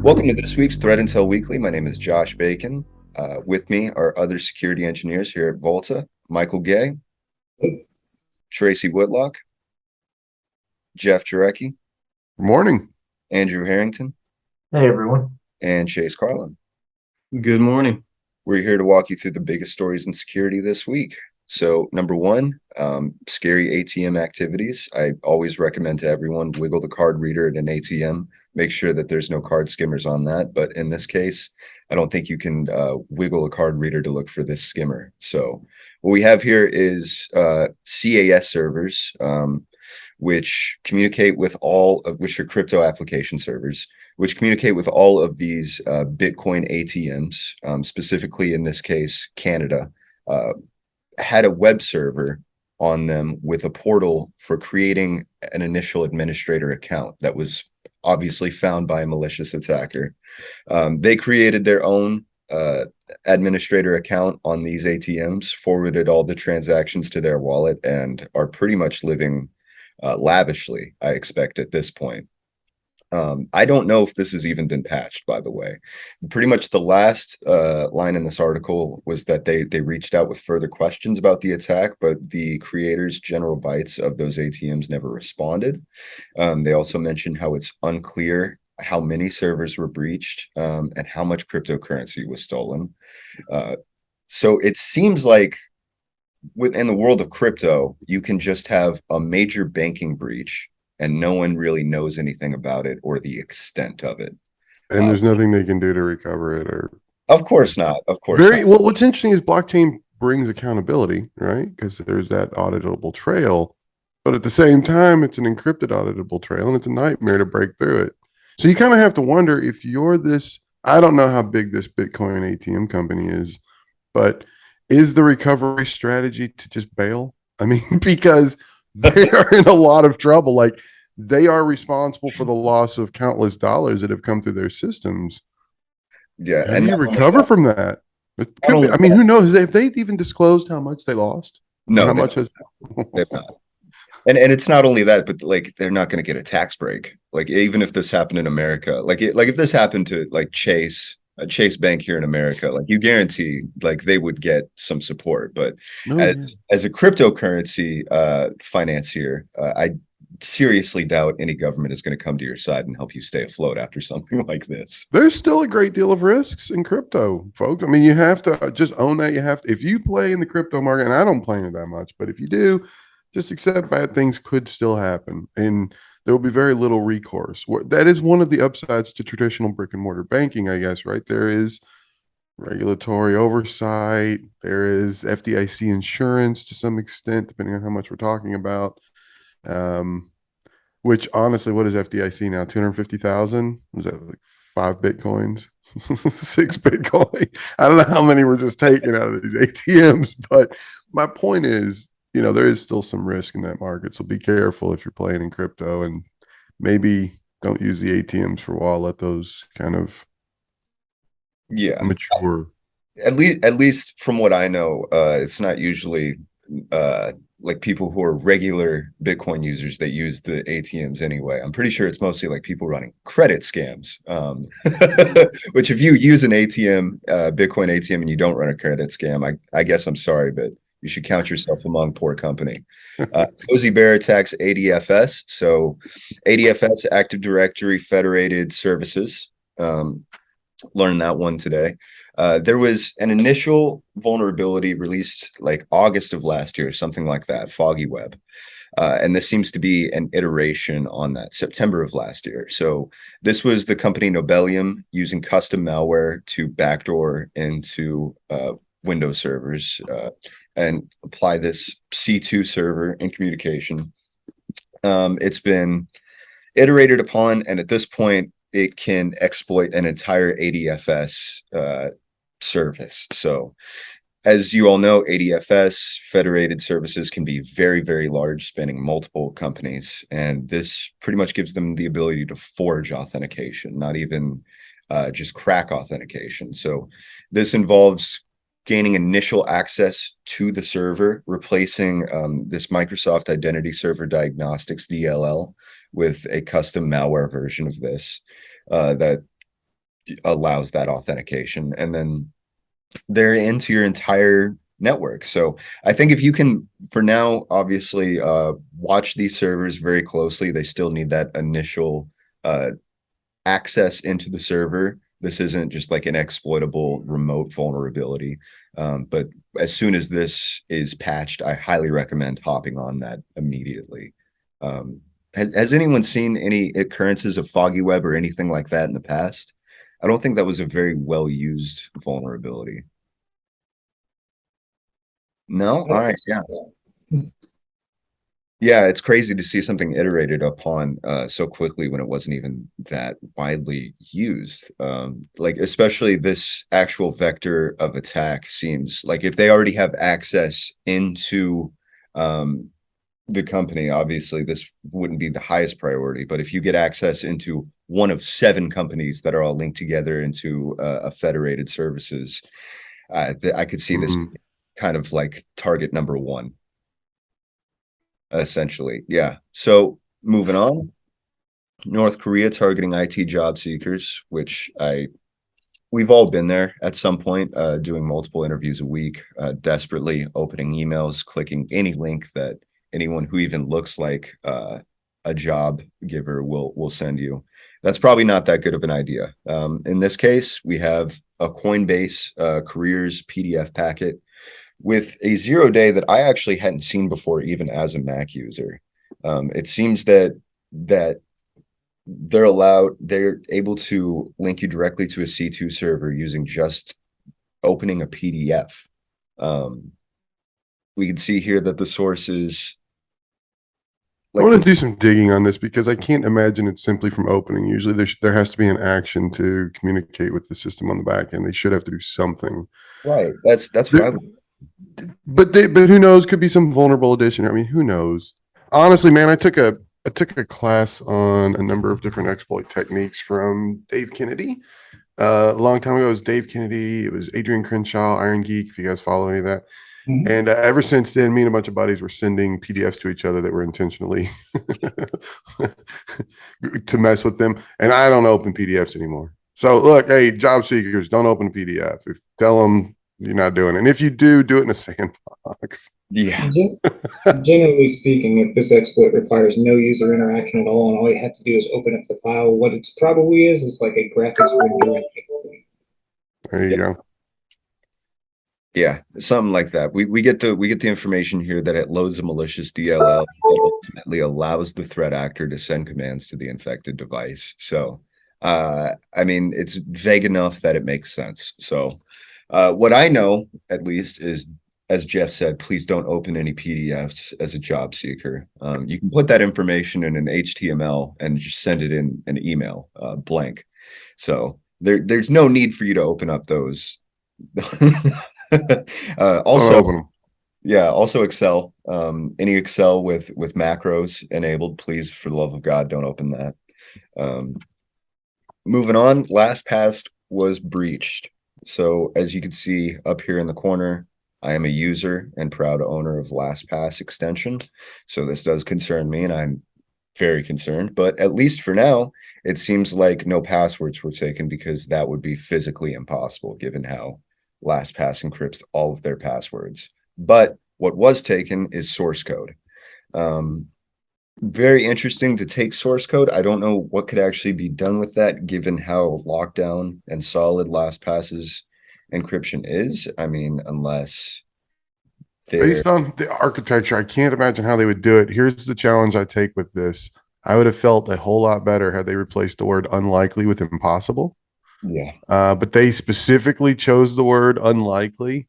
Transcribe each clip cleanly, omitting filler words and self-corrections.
Welcome to this week's Threat Intel Weekly. My name is Josh Bacon. With me are other security engineers here at Volta, Michael Gay, Tracy Whitlock, Jeff Jarecki, Good morning. Andrew Harrington, Hey everyone. and Chase Carlin. Good morning. We're here to walk you through the biggest stories in security this week. So, number one, scary ATM activities. I always recommend to everyone wiggle the card reader at an ATM. Make sure that there's no card skimmers on that. But in this case, I don't think you can wiggle a card reader to look for this skimmer. So, what we have here is CAS servers, which communicate with all of which are crypto application servers, which communicate with all of these Bitcoin ATMs, specifically in this case, Canada. Had a web server on them with a portal for creating an initial administrator account that was obviously found by a malicious attacker. They created their own administrator account on these ATMs, forwarded all the transactions to their wallet, and are pretty much living lavishly, I expect, at this point. I don't know if this has even been patched, by the way. Pretty much the last line in this article was that they reached out with further questions about the attack, but the creators, General Bytes of those ATMs, never responded. They also mentioned how it's unclear how many servers were breached and how much cryptocurrency was stolen. So it seems like within the world of crypto, you can just have a major banking breach and no one really knows anything about it or the extent of it. And there's nothing they can do to recover it, or Of course not. Of course very not. well. What's interesting is blockchain brings accountability, right? Because there's that auditable trail, but at the same time, it's an encrypted auditable trail, and it's a nightmare to break through it. So you kind of have to wonder if you're this. I don't know how big this Bitcoin ATM company is, but is the recovery strategy to just bail? I mean, because they are in a lot of trouble. Like, they are responsible for the loss of countless dollars that have come through their systems. Yeah, How and do you recover from that? It could be, I mean, who knows? Have they even disclosed how much they lost? no, How much has they've not. And it's not only that, but like they're not going to get a tax break. Like even if this happened in America, like if this happened to like Chase, a Chase Bank here in America, like you guarantee like they would get some support. But no, as a cryptocurrency financier, I seriously doubt any government is going to come to your side and help you stay afloat after something like this. there's still a great deal of risks in crypto, folks. I mean, you have to just own that. You have to, if you play in the crypto market, and I don't play in it that much, but if you do, just accept bad things could still happen. And there will be very little recourse. That is one of the upsides to traditional brick and mortar banking, I guess, right? There is regulatory oversight, there is FDIC insurance to some extent, depending on how much we're talking about. Which honestly, what is FDIC now? 250,000? Was that like 5 Bitcoins? 6 Bitcoin? I don't know how many were just taken out of these ATMs, but my point is, there is still some risk in that market. So be careful if you're playing in crypto, and maybe don't use the ATMs for a while. Let those kind of mature. At least from what I know, it's not usually like people who are regular Bitcoin users that use the ATMs anyway. I'm pretty sure it's mostly like people running credit scams. Which if you use an ATM, Bitcoin ATM, and you don't run a credit scam, I guess I'm sorry, but you should count yourself among poor company. Cozy Bear attacks ADFS. So ADFS, Active Directory Federated Services. Learned that one today. There was an initial vulnerability released like August of last year, something like that, Foggy Web. And this seems to be an iteration on that, September of last year. So this was the company Nobelium using custom malware to backdoor into Windows servers and apply this C2 server in communication. It's been iterated upon, and at this point, it can exploit an entire ADFS service. So as you all know, ADFS federated services can be very, very large, spanning multiple companies. And this pretty much gives them the ability to forge authentication, not even just crack authentication. So this involves gaining initial access to the server, replacing this Microsoft Identity Server Diagnostics DLL with a custom malware version of this that allows that authentication, and then they're into your entire network. So I think if you can, for now, obviously, watch these servers very closely. They still need that initial uh, access into the server. This isn't just like an exploitable remote vulnerability. But as soon as this is patched, I highly recommend hopping on that immediately. Has anyone seen any occurrences of foggy web or anything like that in the past? I don't think that was a very well used vulnerability. No? All right. Yeah. Yeah, it's crazy to see something iterated upon so quickly when it wasn't even that widely used. Like especially this actual vector of attack seems like if they already have access into um, the company, obviously this wouldn't be the highest priority. But if you get access into one of 7 companies that are all linked together into a federated services, I could see this Mhm. kind of like target number one. Essentially, yeah. So moving on, North Korea targeting IT job seekers, which I we've all been there at some point, doing multiple interviews a week, desperately opening emails, clicking any link that anyone who even looks like a job giver will send you. That's probably not that good of an idea. In this case, we have a Coinbase careers PDF packet with a 0 day that I actually hadn't seen before, even as a Mac user. It seems that they're able to link you directly to a C2 server using just opening a PDF. Um, we can see here that the source is I like want to do some digging on this because I can't imagine it's simply from opening. Usually there has to be an action to communicate with the system on the back end. They should have to do something. right. That's what I There- would. but who knows? Could be some vulnerable addition. I mean, who knows? Honestly, man, I took a class on a number of different exploit techniques from Dave Kennedy. A long time ago, it was Dave Kennedy. It was Adrian Crenshaw, Iron Geek. If you guys follow any of that, and ever since then, me and a bunch of buddies were sending PDFs to each other that were intentionally to mess with them. And I don't open PDFs anymore. So look, hey, job seekers, don't open a PDF. Tell them you're not doing it. And if you do, do it in a sandbox. Yeah, Gen- Generally speaking, if this exploit requires no user interaction at all, and all you have to do is open up the file, what it probably is like a graphics rendering exploit. There you yeah, go. yeah, something like that. We get the information here that it loads a malicious DLL that ultimately allows the threat actor to send commands to the infected device. So, I mean, it's vague enough that it makes sense. So, what I know at least is, as Jeff said, please don't open any PDFs as a job seeker. You can put that information in an HTML and just send it in an email, blank. So there's no need for you to open up those. Don't Also, open them. yeah, also Excel. Any Excel with macros enabled, please, for the love of God, don't open that. Um, moving on, LastPass was breached. So as you can see up here in the corner, I am a user and proud owner of LastPass extension. So this does concern me, and I'm very concerned. But at least for now, it seems like no passwords were taken because that would be physically impossible given how LastPass encrypts all of their passwords. But what was taken is source code. Um, Very interesting to take source code. I don't know what could actually be done with that given how lockdown and solid LastPass's encryption is. I mean, unless they're Based on the architecture, I can't imagine how they would do it. Here's the challenge I take with this. I would have felt a whole lot better had they replaced the word unlikely with impossible. yeah, But they specifically chose the word unlikely,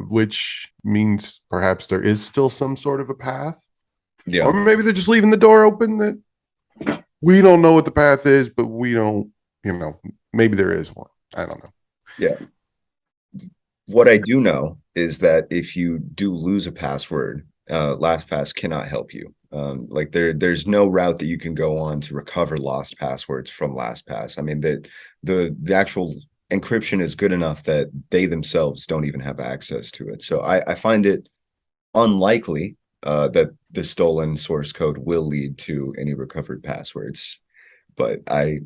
which means perhaps there is still some sort of a path. yeah, Or maybe they're just leaving the door open that we don't know what the path is, but we don't, maybe there is one. I don't know. yeah. What I do know is that if you do lose a password, LastPass cannot help you. Like there's no route that you can go on to recover lost passwords from LastPass. I mean, the actual encryption is good enough that they themselves don't even have access to it. So I find it unlikely that the stolen source code will lead to any recovered passwords. But I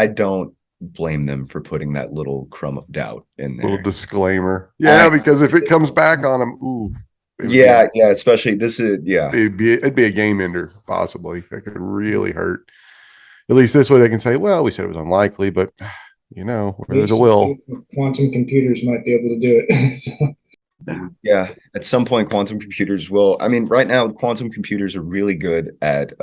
don't blame them for putting that little crumb of doubt in Little there. disclaimer. Yeah, because if it comes back on them, Yeah, especially this is it'd be a game ender, possibly. That could really hurt. At least this way they can say, well, we said it was unlikely, but where there's a will. Quantum computers might be able to do it. So, Yeah, at some point quantum computers will. I mean, right now quantum computers are really good at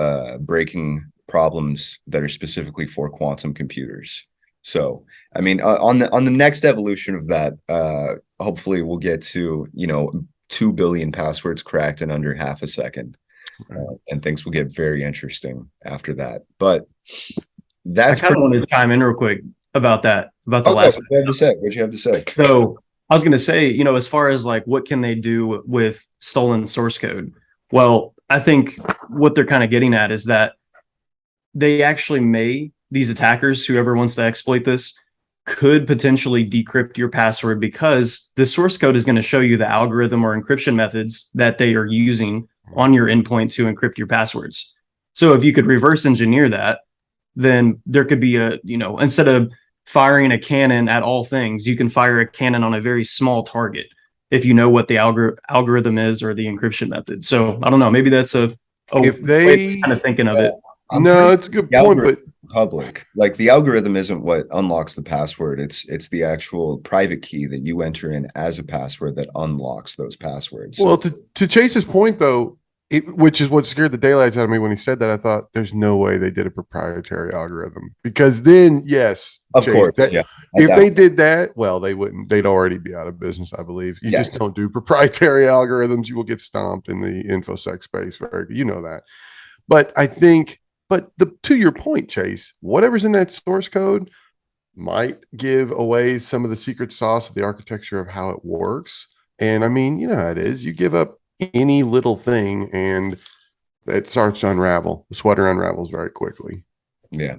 breaking problems that are specifically for quantum computers. So, I mean, on the next evolution of that, hopefully we'll get to 2 billion passwords cracked in under half a second, and things will get very interesting after that. But I kind of wanted to chime in real quick about the last. What you have to say? What you have to say? So I was going to say, as far as like what can they do with stolen source code? Well, I think what they're kind of getting at is that these attackers, whoever wants to exploit this, could potentially decrypt your password because the source code is going to show you the algorithm or encryption methods that they are using on your endpoint to encrypt your passwords. So if you could reverse engineer that, then there could be instead of firing a cannon at all things, you can fire a cannon on a very small target if you know what the algorithm is or the encryption method. So I don't know, maybe that's a if they way of kind of thinking of it. It's a good point, but public, like the algorithm isn't what unlocks the password. It's the actual private key that you enter in as a password that unlocks those passwords. Well, to Chase's point though, which is what scared the daylights out of me when he said that, I thought there's no way they did a proprietary algorithm, because then yes, of Chase, course, if they did that, well, they'd already be out of business, I believe. You just don't do proprietary algorithms. You will get stomped in the infosec space. That. But I think, to your point, Chase, whatever's in that source code might give away some of the secret sauce of the architecture of how it works. And I mean, you know how it is. You give up any little thing and it starts to unravel. The sweater unravels very quickly. Yeah,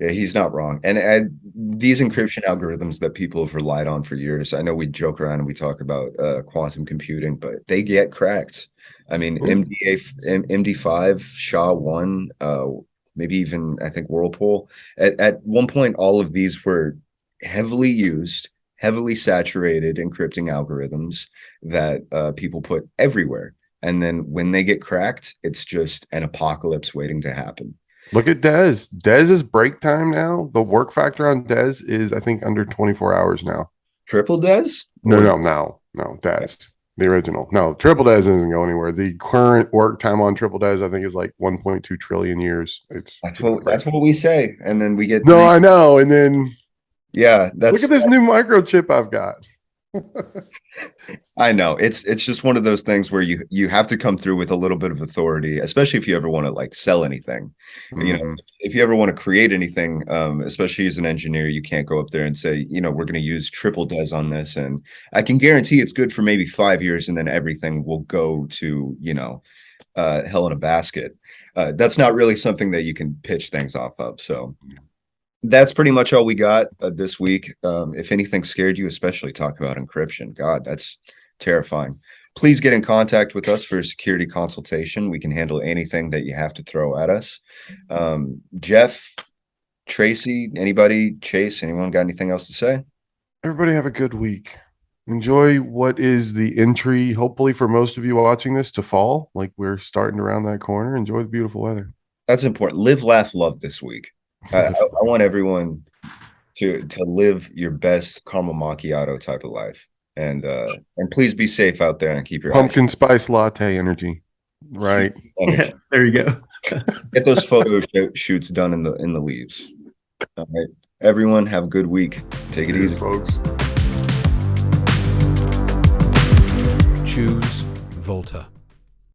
he's not wrong. And these encryption algorithms that people have relied on for years, I know we joke around and we talk about quantum computing, but they get cracked. I mean, MD5, SHA-1, maybe even I think Whirlpool. At one point, all of these were heavily used, heavily saturated encrypting algorithms that people put everywhere. And then when they get cracked, it's just an apocalypse waiting to happen. Look at Dez. Dez's break time now. The work factor on Dez is, I think, under 24 hours now. Triple Dez? No, Dez. The original. No, Triple Dez doesn't go anywhere. The current work time on Triple Dez, I think, is like 1.2 trillion years. That's what we say. And then we get I know. And then look at this new microchip I've got. I know it's just one of those things where you have to come through with a little bit of authority, especially if you ever want to like sell anything. Mm-hmm. If you ever want to create anything, especially as an engineer, you can't go up there and say, we're going to use triple des on this, and I can guarantee it's good for maybe 5 years, and then everything will go to hell in a basket. That's not really something that you can pitch things off of. So that's pretty much all we got this week. If anything scared you, especially talk about encryption. God, that's terrifying. Please get in contact with us for a security consultation. We can handle anything that you have to throw at us. Jeff, Tracy, anybody, Chase, anyone got anything else to say? Everybody have a good week. Enjoy what is the entry, hopefully for most of you watching this, to fall. Like we're starting around that corner. Enjoy the beautiful weather. That's important. Live, laugh, love this week. I want everyone to live your best caramel macchiato type of life, and please be safe out there and keep your pumpkin spice latte energy. Right. Yeah, there you go. Get those photo shoots done in the leaves. All right, everyone, have a good week. Take it easy, folks. Choose Volta.